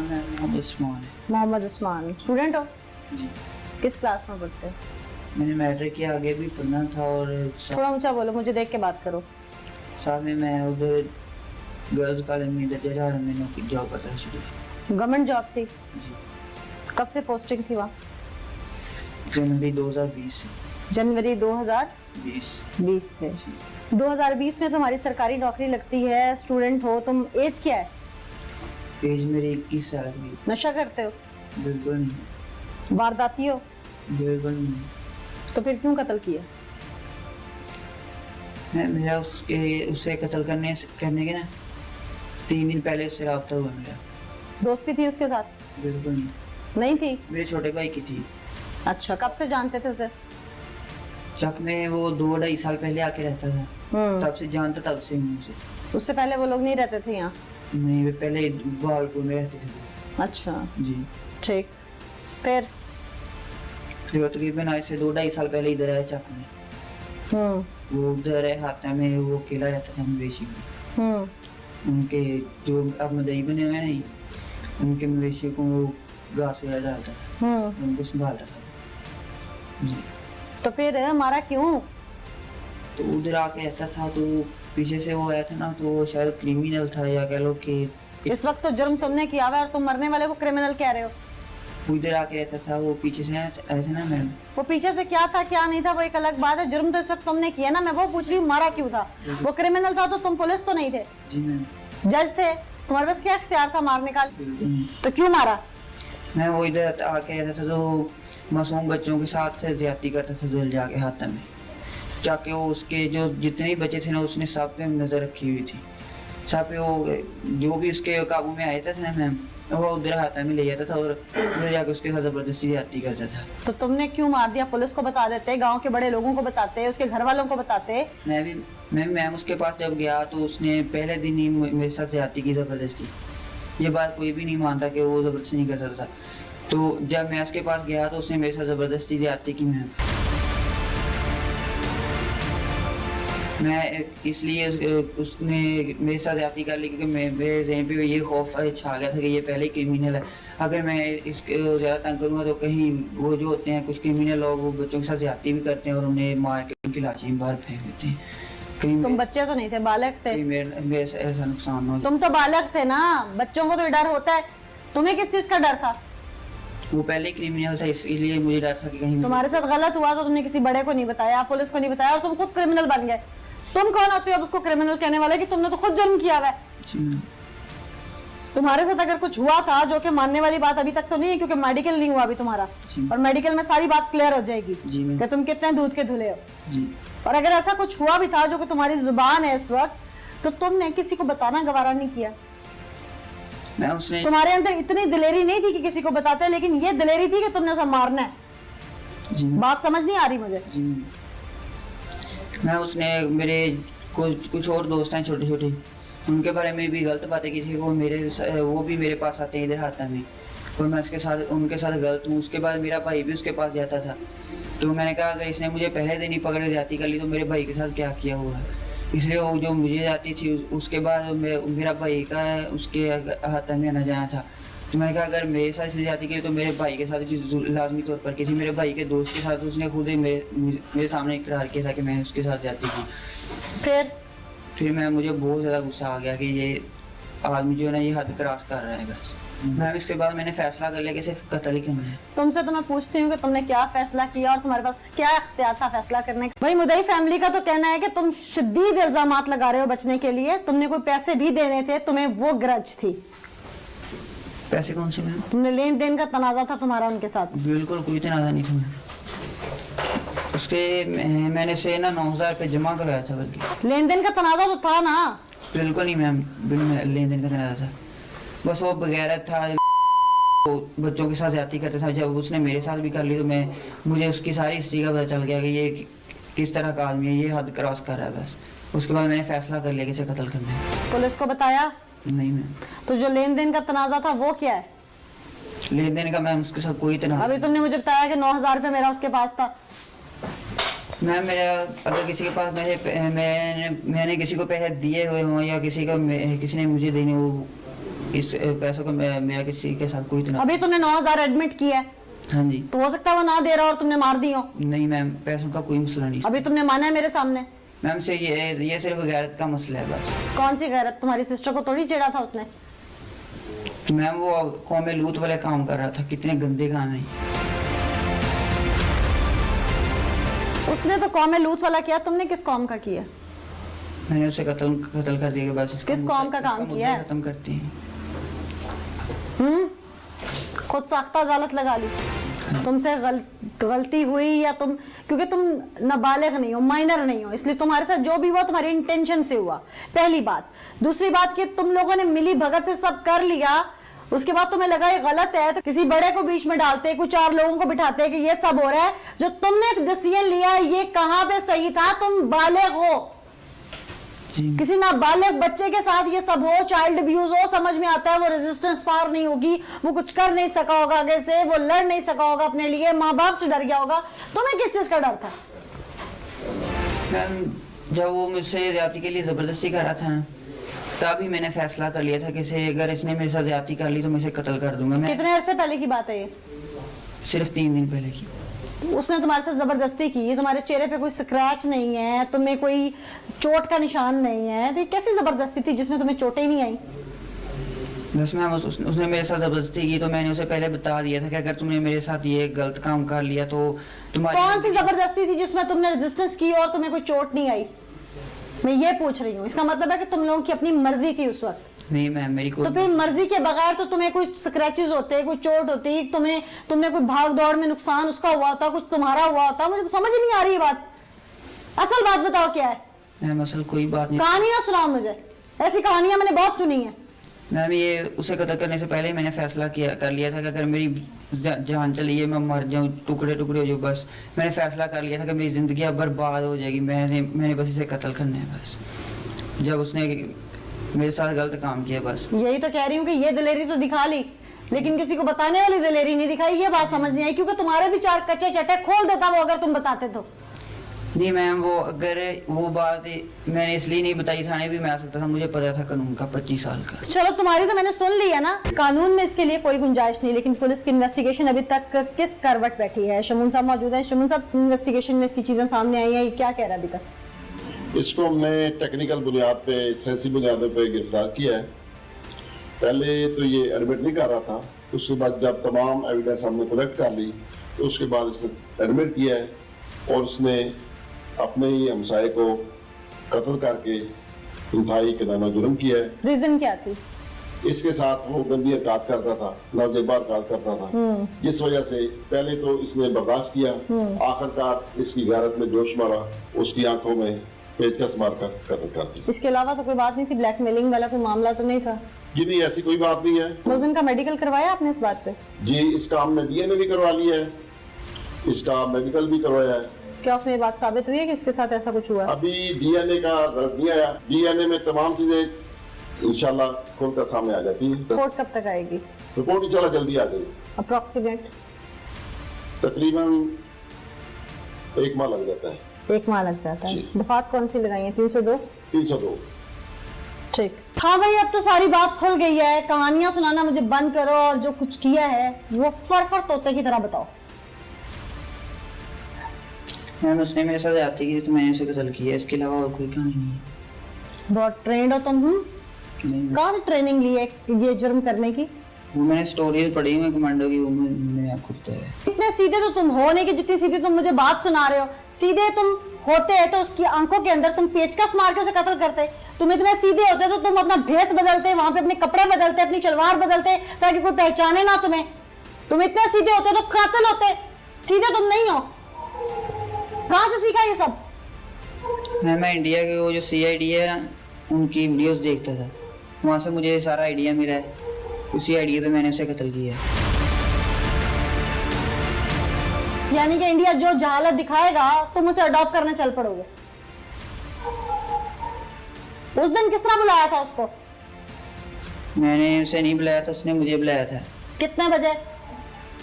नाम है मोहम्मद उस्मान है। मोहम्मद उस्मान, स्टूडेंट हो? जी। किस क्लास में पढ़ते हो? मैंने मैट्रिक के आगे भी पढ़ना था और थोड़ा ऊंचा बोलो, मुझे देख के बात करो। साथ में मैं उधर गर्ल्स कॉलेज में दर्जा 4 में नौकरी जॉब करता था शुरू। गवर्नमेंट जॉब थी? जी। कब से पोस्टिंग थी वहाँ? जनवरी 2020 से। जनवरी 2020 से। जी। 2020 में तुम्हारी सरकारी नौकरी लगती है, स्टूडेंट हो तुम, एज क्या है? एज मेरी 21 साल की। नशा करते हो? बिल्कुल नहीं। वारदाती हो? बिल्कुल नहीं। तो फिर क्यों कत्ल किया? मेरा उससे कत्ल करने के ना 3 दिन पहले उससे रब्ता हुआ मेरा। दोस्ती थी उसके साथ? बिल्कुल नहीं। नहीं थी? मेरे छोटे भाई की थी। अच्छा, कब से जानते थे उसे? चक में वो 2-2.5 साल पहले आके रहता था, तब से जानता, तब से हूँ उसे। उससे पहले वो लोग नहीं रहते थे यहाँ? नहीं, वे पहले बहावलपुर में रहते थे। अच्छा जी। ठीक। फिर वो तकरीबन आज से 2-2.5 साल पहले इधर आया चक में। वो उधर है हाथा में, वो अकेला रहता था मवेशी में। उनके जो अब मदई बने हुए नहीं, उनके मवेशी को वो घास वगैरह डालता था, उनको संभालता था। जी। तो फिर मारा क्यों? तो उधर आके रहता था, तो पीछे से वो आया था ना, तो वो शायद क्रिमिनल था या कह लो कि इस वक्त तो जुर्म तुमने किया हुआ है और तुम मरने वाले को क्रिमिनल कह रहे हो। उधर आके रहता था, वो पीछे से आया था ना मैडम। वो पीछे से क्या था क्या नहीं था वो एक अलग बात है, जुर्म तो इस वक्त तुमने किया ना, मैं वो पूछ रही हूँ मारा क्यों था? वो क्रिमिनल था तो तुम पुलिस तो नहीं थे? जी मैम। जज थे, तुम्हारे पास क्या इख्तियार था मारने का? तो क्यों मारा? मैं वो इधर आके रहता था तो मासूम बच्चों के साथ ज्यादती करता था, दिल जाके हाथ में जाके वो उसके जो जितने भी बच्चे थे ना, उसने सब पे नजर रखी हुई थी। सब पे वो जो भी उसके काबू में आया था ना मैम, वो उधर हाथ में ले जाता था और उधर जाके उसके साथ जबरदस्ती ज्यादती करता था। तो तुमने क्यों मार दिया? पुलिस को बता देते, गांव के बड़े लोगों को बताते, उसके घर वालों को बताते। मैम उसके पास जब गया तो उसने पहले दिन ही मेरे साथ ज्यादती की जबरदस्ती। ये बात कोई भी नहीं मानता कि वो जबरदस्ती नहीं कर सकता था। तो जब मैं उसके पास गया तो उसने मेरे साथ जबरदस्ती ज्यादती की। मैं इसलिए उसने मेरे साथ ज्यादती कर ली क्योंकि मेरे ज़हन पे ये खौफ छा गया था कि ये पहले ही क्रिमिनल है। अगर मैं इसके ज़्यादा तंग करूँगा तो कहीं वो जो होते हैं कुछ क्रिमिनल लोग, वो बच्चों के साथ ज्यादती भी करते हैं और उन्हें मार के उनकी लाशें बाहर फेंक देते हैं। तुम बच्चे तो नहीं थे, बालक थे। मेरे ऐसा नुकसान हो। तुम तो बालक थे ना, बच्चों को तो डर होता है, तुम्हें किस चीज का डर था? वो पहले क्रिमिनल था, इसलिए मुझे डर था कि कहीं तुम्हारे साथ गलत हुआ तो तुमने किसी बड़े को नहीं बताया, पुलिस को नहीं बताया और तुम खुद क्रिमिनल बन गए। तुम कौन होते हो अब उसको क्रिमिनल कहने वाले कि तुमने तो खुद जुर्म किया हुआ है। तुम्हारे साथ अगर कुछ हुआ था, जो कि मानने वाली बात अभी तक तो नहीं है क्योंकि मेडिकल नहीं हुआ अभी तुम्हारा, और मेडिकल में सारी बात क्लियर हो जाएगी कि तुम कितने दूध के धुले हो। और अगर ऐसा कुछ हुआ भी था जो कि तुम्हारी जुबान है इस वक्त, तो तुमने किसी को बताना गवारा नहीं किया। तुम्हारे अंदर इतनी दिलेरी नहीं थी कि किसी को बताते, लेकिन ये दिलेरी थी कि तुमने उसे मारना है। बात समझ नहीं आ रही मुझे। मैं उसने मेरे कुछ और दोस्त हैं छोटे छोटे, उनके बारे में भी गलत बातें की थी। वो भी मेरे पास आते हैं इधर हाथा में, और मैं उनके साथ गलत हूँ। उसके बाद मेरा भाई भी उसके पास जाता था, तो मैंने कहा अगर इसने मुझे पहले दिन ही पकड़ के जाती कर ली तो मेरे भाई के साथ क्या किया हुआ है। इसलिए वो जो मुझे जाती थी उसके बाद मेरा भाई का उसके हाथ में आना जाना था। तो मैंने कहा अगर मेरे साथ इसने जाती की तो मेरे भाई के साथ भी लाजमी तौर पर किसी मेरे भाई के दोस्त के साथ उसने खुद ही मेरे सामने इकरार किया था कि मैं उसके साथ जाती थी। फिर मुझे बहुत ज़्यादा गुस्सा आ गया कि ये आदमी जो है ना ये हद क्रॉस कर रहा है। बस मैम इसके बाद मैंने फैसला कर लिया कि सिर्फ कत्ल ही करना है। तुमसे तो मैं पूछती हूँ कि तुमने क्या फैसला किया और तुम्हारे पास क्या इख्तियार था फैसला करने का। भाई मुदई फैमिली का तो कहना है कि तुम शदीद इल्जामात लगा रहे हो बचने के लिए, तुमने कोई पैसे भी देने थे, तुम्हें वो ग्रज थी। पैसे कौन से मैम? तुमने लेन देन का तनाजा था तुम्हारा उनके साथ? बिल्कुल कोई तनाजा नहीं था। उसके मैंने से ना 9,000 रुपये जमा करवाया था। बल्कि लेन देन का तनाजा तो था ना? बिल्कुल नहीं मैम, लेन देन का तनाजा था। बस वो बगैरत था, वो बच्चों के साथ ज्यादती करता था। जब उसने मेरे साथ भी कर ली तो मुझे उसकी सारी हिस्ट्री का पता चल गया कि ये किस तरह का आदमी है, ये हद क्रॉस कर रहा है। बस उसके बाद मैंने फैसला कर लिया कि इसे कत्ल करना है। पुलिस को बताया? नहीं मैम। तो जो लेन देन का तनाजा था वो क्या है? लेन देन का मैम उसके साथ कोई तनाजा। अभी तुमने मुझे बताया कि 9,000 रुपये मेरा उसके पास था। मैम मेरा अगर किसी के पास मैंने किसी को पैसे दिए हुए हों या किसी ने मुझे देने, इस पैसों का मेरा किसी के साथ कोई अभी तुमने 9,000 एडमिट किया है, हाँ जी। तो हो सकता है वो ना दे रहा और तुमने मार दी हो। नहीं मैम, पैसों का कोई मसला नहीं। अभी तुमने माना है मेरे सामने। मैम से ये सिर्फ गैरत का मसला है बस। कौन सी गैरत? तुम्हारी सिस्टर को थोड़ी छेड़ा था उसने। तो मैम वो कौम लूत वाले काम कर रहा था, कितने गंदे काम है। उसने तो कौम लूत वाला किया, तुमने किस कौम का किया? मैंने उसे कत्ल कर दिया। बस किस कौम का काम किया है? खत्म करते हैं। खुद साख्ता अदालत लगा ली। तुमसे गलती हुई या तुम, क्योंकि तुम नाबालिग नहीं हो, माइनर नहीं हो, इसलिए तुम्हारे साथ जो भी हुआ तुम्हारे इंटेंशन से हुआ, पहली बात। दूसरी बात कि तुम लोगों ने मिली भगत से सब कर लिया, उसके बाद तुम्हें लगा ये गलत है तो किसी बड़े को बीच में डालते, कुछ 4 लोगों को बिठाते कि ये सब हो रहा है। जो तुमने डिसीजन लिया ये कहां पे सही था? तुम बालिग हो, किसी नाबालिग बच्चे के साथ ये सब हो, चाइल्ड अब्यूज हो, समझ में आता है। वो रेजिस्टेंस पार नहीं होगी, वो कुछ कर नहीं सका होगा आगे से, वो लड़ नहीं सका होगा अपने लिए, माँ बाप से डर गया होगा। तुम्हें किस चीज का डर था? मैम जब वो मुझसे ज्यादती के लिए जबरदस्ती कर रहा था ना, तभी मैंने फैसला कर लिया था कि अगर इसने मेरे साथ ज्यादती कर ली तो मैं इसे कत्ल कर दूंगा। मैं कितने अरसे पहले की बात है ये? सिर्फ 3 दिन पहले की। उसने तुम्हारे साथ जबरदस्ती की, तुम्हारे चेहरे पे कोई स्क्रैच नहीं है, तुम्हें कोई चोट का निशान नहीं है, तो ये कैसी जबरदस्ती थी जिसमें तुम्हें चोटें नहीं आई? बस मैम उसने मेरे साथ जबरदस्ती की तो मैंने उसे पहले बता दिया था कि अगर तुमने मेरे साथ ये गलत काम कर लिया तो तुम्हारी। कौन सी जबरदस्ती थी जिसमें तुमने रेजिस्टेंस की और तुम्हें कोई चोट नहीं आई? मैं ये पूछ रही हूँ। इसका मतलब है कि तुम लोगों की अपनी मर्जी थी उस वक्त। नहीं मैम मेरी कोई। तो फिर मर्जी के बगैर तो तुम्हें कुछ स्क्रैचेस होते, कुछ चोट होती, तुमने कोई भाग दौड़ में नुकसान उसका हुआ होता, कुछ तुम्हारा हुआ होता। मुझे तो समझ नहीं आ रही ये बात। असल बात बताओ क्या है? मैम असल कोई बात नहीं। कहानी ना सुनाओ मुझे, ऐसी कहानियां मैंने बहुत सुनी है। मैम ये उसे कत्ल करने से पहले मैंने फैसला कर लिया था कि अगर मेरी जान चली है, मैं मर जाऊं, टुकड़े टुकड़े हो जाऊं, बस मैंने फैसला कर लिया था कि मेरी जिंदगी अब बर्बाद हो जाएगी। मैंने बस इसे कत्ल करना है बस। जब उसने मेरे साथ गलत काम किया बस। यही तो कह रही हूँ कि ये दिलेरी तो दिखा ली, लेकिन किसी को बताने वाली दिलेरी नहीं दिखाई। ये बात समझ नहीं आई, क्योंकि तुम्हारे भी 4 कच्चे चटे खोल देता वो अगर तुम बताते तो। नहीं मैम वो बात मैंने इसलिए नहीं बताई, थाने भी मैं आ सकता था, मुझे पता था कानून का 25 साल का। चलो तुम्हारी तो मैंने सुन ली है ना, कानून में इसके लिए कोई गुंजाइश नहीं, लेकिन पुलिस की इन्वेस्टिगेशन अभी तक किस करवट बैठी है? शमून साहब मौजूद है। शमून साहब, इन्वेस्टिगेशन में इसकी चीजें सामने आई है, क्या कह रहा है अभी तक? इसको हमने टेक्निकल बुनियाद पे, सेंसी बुनियादों पे गिरफ्तार किया है। पहले तो ये एडमिट नहीं कर रहा था, उसके बाद जब तमाम एविडेंस हमने कलेक्ट कर ली तो उसके बाद इसने एडमिट किया है और उसने अपने ही हमसाये को कत्ल करके इंतहाई किराना जुर्म किया है। रीजन क्या थी? इसके साथ वो गंदी हरकत करता था, नाजेबा हरकत करता था, जिस वजह से पहले तो इसने बर्दाश्त किया, आखिरकार इसकी गैरत में जोश मारा, उसकी आंखों में पेचकस मारकर कत्ल कर दिया। इसके अलावा तो कोई बात नहीं थी? ब्लैकमेलिंग वाला कोई मामला तो नहीं था? जी नहीं, ऐसी कोई बात नहीं है। मुलजिम का मेडिकल करवाया आपने इस बात पे? जी, इसका हमने डीएनए भी करवा लिया है, इसका मेडिकल भी करवाया है। क्या उसमें ये बात साबित हुई है कि इसके साथ ऐसा कुछ हुआ? अभी डीएनए का रिजल्ट नहीं आया, डीएनए में तमाम चीजें इंशाल्लाह खुलकर सामने आ जाती है। रिपोर्ट कब तक आएगी? रिपोर्ट इंशाल्लाह जल्दी आ जाएगी। अप्रोक्सीमेट तकरीबन 1 माह लग जाता है। 1 माह लग जाता है। दफात कौन सी लगाई है? 302? 302। ठीक। हाँ भाई, अब तो सारी बात खुल गई है, कहानियां सुनाना मुझे बंद करो और जो कुछ किया है वो फर तोते की तरह बताओ। मैम उसने मेरे साथ ज्यादती की तो मैंने उसे कत्ल किया, इसके अलावा और कोई कहानी नहीं है। बहुत ट्रेंड हो तुम। नहीं कहाँ से ट्रेनिंग ली है ये जुर्म करने की? वो मैंने स्टोरीज पढ़ी है कमांडो की, वो मैंने आपको बताया। इतने सीधे तो तुम हो नहीं कि जितनी सीधी तुम मुझे बात सुना रहे हो। सीधे तुम होते हैं तो उसकी आंखों के अंदर तुम पेचकस मार के उसे कत्ल करते। तुम इतने सीधे होते तो तुम अपना भेष बदलते, वहां पे अपने कपड़े बदलते, अपनी सलवार बदलते ताकि कोई पहचाने ना तुम्हें। तुम इतने सीधे होते तो कातिल होते, सीधे तुम नहीं हो। कहाँ से सीखा ये सब? मैं इंडिया के वो जो CID है ना, उनकी वीडियोस देखता था, वहाँ से मुझे सारा आइडिया मिला है, उसी आइडिया पे मैंने उसे कत्ल किया है। यानी कि इंडिया जो जहालत दिखाएगा तुम उसे अडॉप्ट करने चल पड़ोगे। उस दिन किस तरह बुलाया था उसको? मैंने उसे नहीं बुलाया था, उसने मुझे बुलाया था। कितने बजे?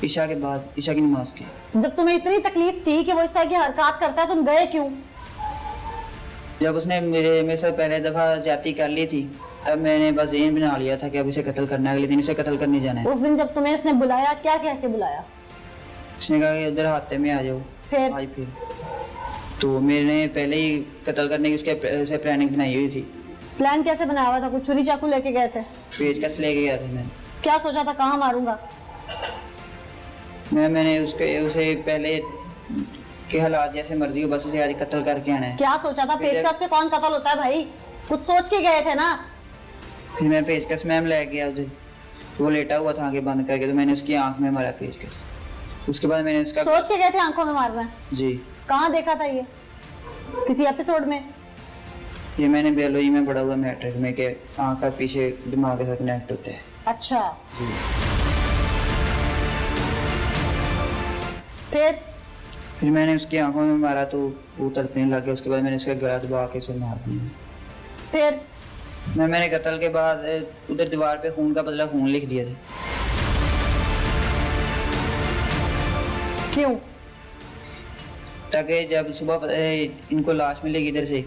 ईशा के बाद, ईशा की नमाज के। जब तुम्हें इतनी तकलीफ थी कि वो इस तरह की हरकत करता है, तुम गए क्यों? जब उसने मेरे साथ पहले दफा जाती कर ली थी तब मैंने बस यही बना लिया था कि अब इसे कत्ल करना है, अगले दिन इसे कत्ल करने जाना है। उस दिन जब तुम्हें इसने बुलाया, क्या कह के बुलाया? उसने कहा कि उधर हाथे में आ जाओ। फिर आई फिर तो मैंने पहले ही कत्ल करने की उसके प्लानिंग बनाई हुई थी। प्लान कैसे बनाया हुआ था? कुछ छुरी चाकू लेके गए थे? पेचकस लेके गया था मैं। क्या सोचा था, कहाँ मारूंगा? मैंने उसे पहले के हालात जैसे मर्जी हो, बस उसे आज कत्ल करके आना है। क्या सोचा था? पेचकस से कौन कत्ल होता है भाई? कुछ सोच के गए थे ना? फिर मैं पेचकस मैम ले गया उधर, वो लेटा हुआ था आंखें बंद करके, तो मैंने उसकी आंख में मारा पेचकस। उसके बाद मैंने उसका सोच के गए थे आंखों में मारना? जी। कहाँ देखा था ये? किसी एपिसोड में? ये मैंने बायोलॉजी में पढ़ा हुआ मैट्रिक में कि आंख का पीछे दिमाग के साथ कनेक्ट होता है। अच्छा, जी। फिर मैंने उसकी आंखों में मारा तो वो तड़पने लग गया। उसके बाद मैंने उसका गला दबा के उसे मार दिया। फिर मैंने कत्ल के बाद उधर दीवार पे खून का बदला खून लिख दिया था। क्यों? ताकि जब सुबह इनको लाश मिलेगी इधर से,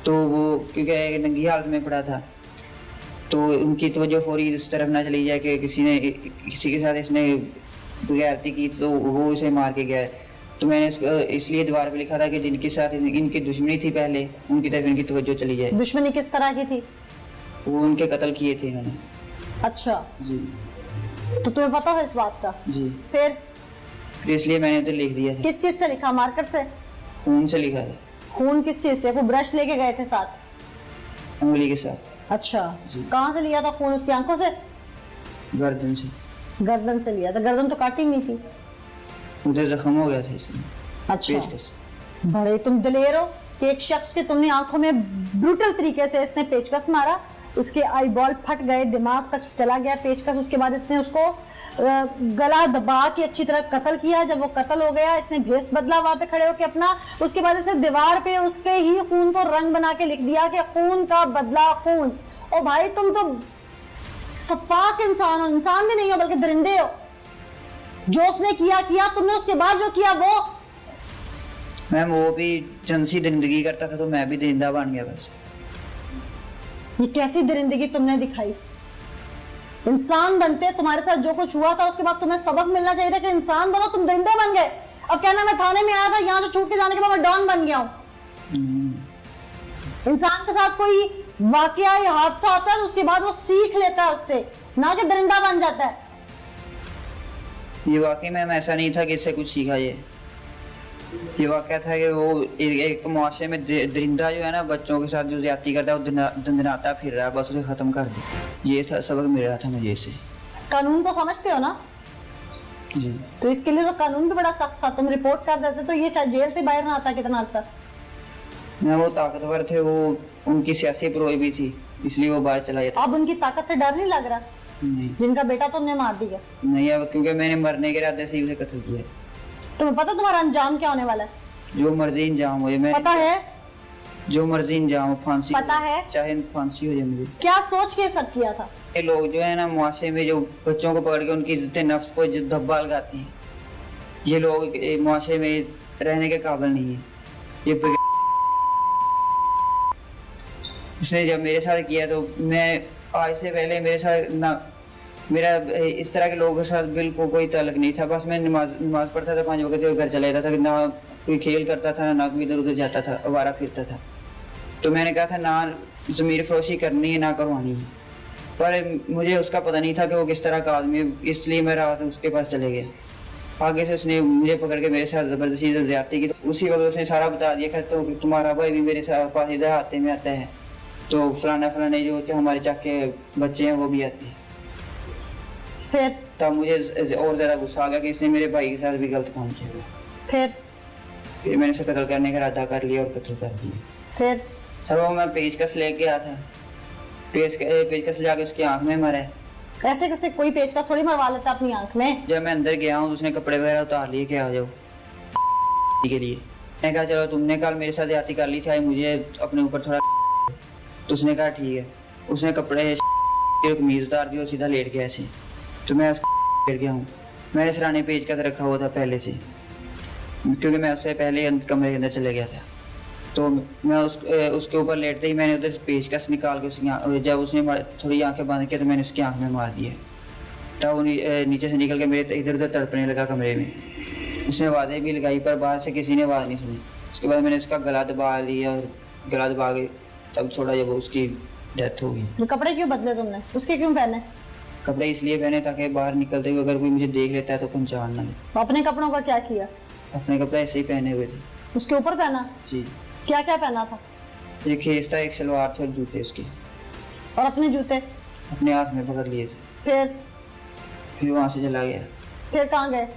तो वो क्योंकि नंगी हालत में पड़ा था, तो उनकी तवज्जो फौरी इस तरफ ना चली जाए कि किसी के साथ इसने बेगैरती की तो वो इसे मार के गया है। तो मैंने इसलिए दीवार पे लिखा था कि जिनके साथ इनकी दुश्मनी थी पहले, उनकी तरफ इनकी तवज्जो चली जाए। दुश्मनी किस तरह की थी? वो उनके कत्ल किए थे इन्होंने। अच्छा, जी। तो तुम्हें पता है इस बात का? जी। फिर इसलिए मैंने उधर लिख दिया था। किस चीज से लिखा? मार्कर से? खून से लिखा था। खून किस चीज से? कोई ब्रश लेके गए थे साथ? उंगली के साथ। अच्छा, जी। कहाँ से लिया था खून? उसकी आंखों से? गर्दन से। गर्दन से लिया था? गर्दन तो काटी नहीं थी। उधर जख्म हो गया था इसमें। अच्छा, पेचकस। बड़े तुम दिलेर हो कि एक शख्स के तुमने आंखों में ब्रूटल तरीके से इसने पेचकस मारा, उसके आई बॉल फट गए, दिमाग तक चला गया पेचकस। उसके बाद इसने उसको गला दबा के अच्छी तरह कत्ल किया। जब वो कत्ल हो गया, इसने भेस बदला वहां पे खड़े होकर अपना। उसके बाद इसने दीवार पे उसके ही खून को रंग बना के लिख दिया कि खून का बदला खून। ओ भाई, तुम तो सफाक इंसान हो, इंसान भी नहीं हो बल्कि दरिंदे हो। जो उसने किया, तुमने उसके बाद जो किया वो। मैम वो भी जनसी दरिंदगी करता था तो मैं भी दरिंदा बन गया बस। ये कैसी दरिंदगी तुमने दिखाई? इंसान बनते तुम्हारे साथ जो कुछ हुआ था, उसके बाद तुम्हें सबक मिलना चाहिए था कि इंसान बनो, तुम दरिंदे बन गए। अब कहना मैं थाने में आया था, यहाँ से छूट के जाने के बाद मैं डॉन बन गया हूँ। इंसान के साथ कोई वाकया या हादसा आता है तो उसके बाद वो सीख लेता है उससे, ना कि दरिंदा बन जाता है। ये वाकई में ऐसा नहीं था कि इससे कुछ सीखा। ये वाकया था कि वो एक मुआशरे में दरिंदा जो है ना, बच्चों के साथ जो ज्यादती करता है, वो दंदनाता फिर रहा है, बस उसे खत्म कर दे। ये था सबक मिल रहा था मुझे इससे। कानून को समझते हो ना? जी। तो इसके लिए तो कानून भी बड़ा सख्त था। तुम रिपोर्ट कर देते तो ये शायद जेल से बाहर ना आता कितना अर्सा। ना वो ताकतवर थे, वो उनकी सियासी प्रोई भी थी, इसलिए वो बाहर चला गया। अब उनकी ताकत से डर नहीं लग रहा? नहीं जिनका बेटा तुमने मार दिया। नहीं, अब क्योंकि मैंने मरने के इरादे से ही उसे कत्ल किया है। तुम्हें पता तुम्हारा अंजाम क्या होने वाला है? जो मर्जी अंजाम हो, मैं पता है? जो मर्जी अंजाम हो, फांसी पता है? चाहे फांसी हो जाए मुझे। क्या सोच के सब किया था? ये लोग जो है ना मुआशरे में जो बच्चों को पकड़ के उनकी इज्जत नफ्स को जो धब्बा लगाते हैं, ये लोग मुआशरे में रहने के काबिल नहीं है। ये उसने जब मेरे साथ किया तो मैं आज से पहले मेरे साथ ना, मेरा इस तरह के लोगों के साथ बिल्कुल कोई ताल्लुक नहीं था। बस मैं नमाज पढ़ता था 5 वक्त, घर चला जाता था, ना कोई खेल करता था, ना कोई इधर उधर जाता था, आवारा फिरता था। तो मैंने कहा था ना ज़मीर फरोशी करनी है ना करवानी है, पर मुझे उसका पता नहीं था कि वो किस तरह का आदमी है, इसलिए मैं रात उसके पास चले गया। आगे से उसने मुझे पकड़ के मेरे साथ ज़बरदस्ती ज़्यादती की, तो उसी वक्त उसने सारा बता दिया कि तो तुम्हारा भाई भी मेरे साथ पास इधर हाथे में आता है, तो फलाने जो हमारे चाके बच्चे हैं वो भी आते हैं। फिर तब मुझे और ज़्यादा गुस्सा आ गया कि इसने मेरे भाई के साथ भी गलत काम किया गया। फिर मैंने उसे कत्ल करने का इरादा कर लिया और कत्ल कर दिया। फिर सर वो मैं पेचकस लेके गया था, पेचकस जाके उसकी आंख में मारा है। ऐसे कैसे कोई पेचकस थोड़ी मरवा लेता अपनी आंख में? जब मैं अंदर गया हूँ उसने कपड़े वगैरह उतार लिए कि आ जाओ के लिए। मैंने कहा चलो तुमने कल मेरे साथ ज्यादती कर ली थी, मुझे अपने ऊपर थोड़ा। तो उसने कहा ठीक है। उसने कपड़े कमीज उतार दी और सीधा लेट गया ऐसे। तो मैं लेट गया हूँ। मैंने सराने पेचकस रखा हुआ था पहले से, क्योंकि मैं उससे पहले कमरे के अंदर चले गया था। तो मैं उसके ऊपर लेटते ही मैंने उधर से पेचकस निकाल के उसकी जब उसने थोड़ी आंखें बंद की तो मैंने उसकी आंख में मार दिया। तब वो नीचे से निकल के मेरे इधर उधर तड़पने लगा कमरे में। उसने आवाज़ें भी लगाई पर बाहर से किसी ने आवाज़ नहीं सुनी। उसके बाद मैंने उसका गला दबा लिया और गला दबा के तब छोड़ा जब उसकी डेथ हो गई। तो कपड़े क्यों बदले तुमने, उसके क्यों पहने? कपड़े इसलिए पहने ताकि बाहर निकलते हुए अगर कोई मुझे देख लेता है तो पहचान ना ले। तो अपने कपड़ों का क्या किया? अपने कपड़े ऐसे ही पहने हुए थे। उसके ऊपर पहना? जी। क्या क्या पहना था? एक खेस था, एक सलवार थे और जूते उसके। और अपने जूते अपने हाथ में पकड़ लिए थे। फिर वहाँ से चला गया। फिर कहाँ गए?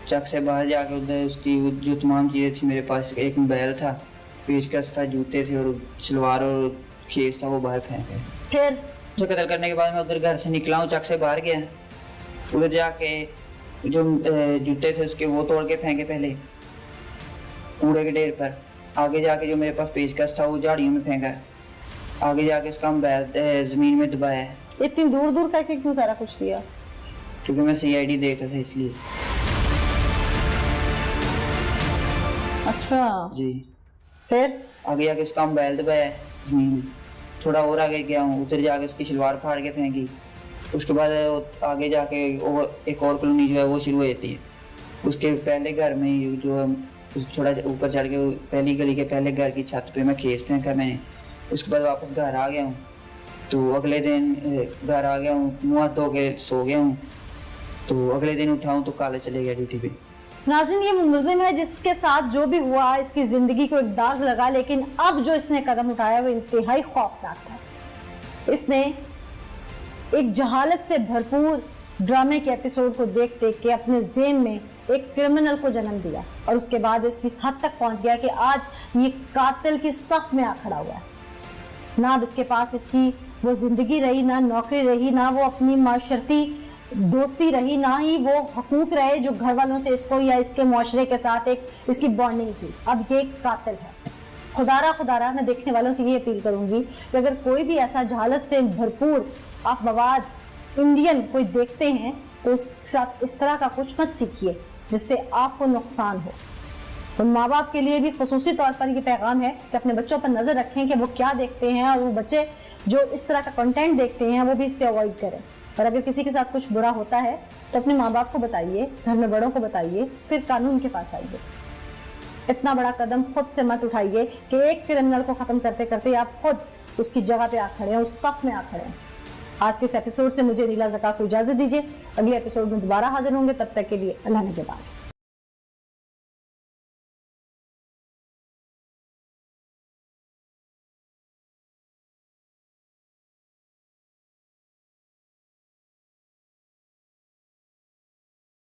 चक से बाहर जाके उधर उसकी जो तमाम चीज़ें थी मेरे पास, एक मोबाइल था, पेचकस था, जूते थे और सलवार और खेस था, वो बाहर फेंक गए। फिर उसे कत्ल करने के बाद मैं उधर घर से निकला हूँ, चक से बाहर गया, उधर जाके जो जूते थे उसके वो तोड़ के फेंके पहले कूड़े के ढेर पर। आगे जाके जो मेरे पास पेचकस था वो झाड़ियों में फेंका। आगे जाके उसका मोबाइल जमीन में दबाया। इतनी दूर दूर करके क्यों सारा कुछ किया? क्योंकि मैं CID देखता था इसलिए। अच्छा जी। फिर आगे जाके उसका मोबाइल दबाया जमीन में। थोड़ा और आगे गया हूँ, उधर जाके उसकी शलवार फाड़ के फेंकी। उसके बाद आगे जाके एक और कॉलोनी जो है वो शुरू हो जाती है। उसके पहले घर में जो थोड़ा ऊपर चढ़ के पहली गली के पहले घर की छत पे मैं खेस फेंका मैंने। उसके बाद वापस घर आ गया हूँ। तो अगले दिन घर आ गया हूँ, मुँह हाथ धो के सो गया हूँ। तो अगले दिन उठाऊँ तो काले चले गया ड्यूटी पे। नाज़रीन, ये मुलजिम है जिसके साथ जो भी हुआ इसकी जिंदगी को एक दाग लगा, लेकिन अब जो इसने कदम उठाया वो इंतहाई खौफनाक था। इसने एक जहालत से भरपूर ड्रामे के एपिसोड को देख देख के अपने ज़हन में एक क्रिमिनल को जन्म दिया और उसके बाद इस हद तक पहुंच गया कि आज ये कातिल की सफ में आ खड़ा हुआ है। ना अब इसके पास इसकी वो जिंदगी रही, ना नौकरी रही, ना वो अपनी माशरती दोस्ती रही, ना ही वो हकूक रहे जो घर वालों से इसको या इसके मुआशरे के साथ एक इसकी बॉन्डिंग थी। अब ये कातिल है। खुदारा मैं देखने वालों से ये अपील करूंगी कि अगर कोई भी ऐसा जहालत से भरपूर आप मवाद इंडियन कोई देखते हैं तो उसके साथ इस तरह का कुछ मत सीखिए जिससे आपको नुकसान हो। तो माँ बाप के लिए भी खुसूसी तौर पर ये पैगाम है कि अपने बच्चों पर नजर रखें कि वो क्या देखते हैं और वो बच्चे जो इस तरह का कंटेंट देखते हैं वो भी इससे अवॉइड करें। और अगर किसी के साथ कुछ बुरा होता है तो अपने माँ बाप को बताइए, घर में बड़ों को बताइए, फिर कानून के पास आइए। इतना बड़ा कदम खुद से मत उठाइए कि एक क्रिमिनल को खत्म करते करते आप खुद उसकी जगह पे आ खड़े हैं, उस सफ में आ खड़े हैं। आज के इस एपिसोड से मुझे नीला ज़का को इजाजत दीजिए। अगले एपिसोड में दोबारा हाजिर होंगे, तब तक के लिए अल्लाह ने के बाद।